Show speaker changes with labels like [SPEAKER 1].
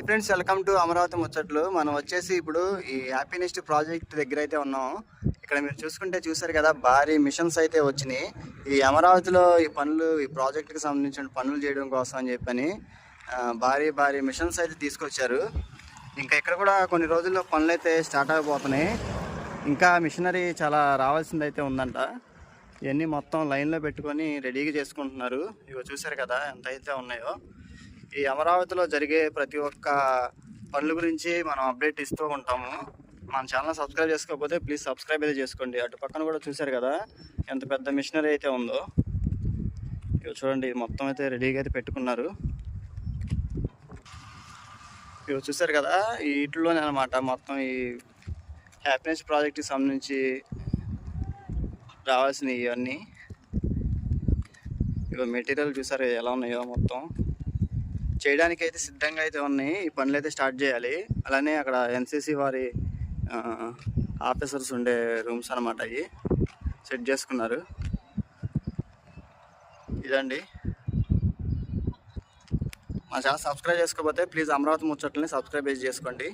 [SPEAKER 1] Friends, welcome to Amaravati ముచ్చట్లు. మనం వచ్చేసి ఇప్పుడు ఈ హ్యాపీనెస్ట్ ప్రాజెక్ట్ దగ్గర అయితే ఉన్నాం. ఇక్కడ మీరు చూసారు కదా, భారీ మిషన్స్ అయితే వచ్చినాయి ఈ అమరావతిలో. ఈ ప్రాజెక్టుకి సంబంధించిన పనులు చేయడం కోసం అని చెప్పని భారీ భారీ మిషన్స్ అయితే తీసుకొచ్చారు. ఇంకా ఇక్కడ కూడా కొన్ని రోజుల్లో పనులు అయితే స్టార్ట్ అయిపోతున్నాయి. ఇంకా మిషనరీ చాలా రావాల్సింది అయితే ఉందంట. ఇవన్నీ మొత్తం లైన్లో పెట్టుకొని రెడీగా చేసుకుంటున్నారు. ఇవి చూసారు కదా ఎంత అయితే ఉన్నాయో. ఈ అమరావతిలో జరిగే ప్రతి ఒక్క పనుల గురించి మనం అప్డేట్ ఇస్తూ ఉంటాము. మన ఛానల్ సబ్స్క్రైబ్ చేసుకోకపోతే ప్లీజ్ సబ్స్క్రైబ్ అయితే చేసుకోండి. అటు పక్కన కూడా చూసారు కదా ఎంత పెద్ద మిషనరీ అయితే ఉందో. ఇవి చూడండి, మొత్తం అయితే రెడీగా అయితే పెట్టుకున్నారు. ఇవి చూసారు కదా, ఈ వీటిలోనే అనమాట మొత్తం ఈ హ్యాపీనెస్ ప్రాజెక్ట్కి సంబంధించి రావాల్సినవి ఇవన్నీ. ఇవి మెటీరియల్ చూసారు ఎలా ఉన్నాయో, మొత్తం చేయడానికి అయితే సిద్ధంగా అయితే ఉన్నాయి. ఈ పనులు అయితే స్టార్ట్ చేయాలి. అలానే అక్కడ ఎన్సీసీ వారి ఆఫీసర్స్ ఉండే రూమ్స్ అనమాట, అవి సెట్ చేసుకున్నారు. ఇదండి, మా ఛానల్ సబ్స్క్రైబ్ చేసుకోకపోతే ప్లీజ్ అమరావతి ముచ్చట్లని సబ్స్క్రైబ్ చేసుకోండి.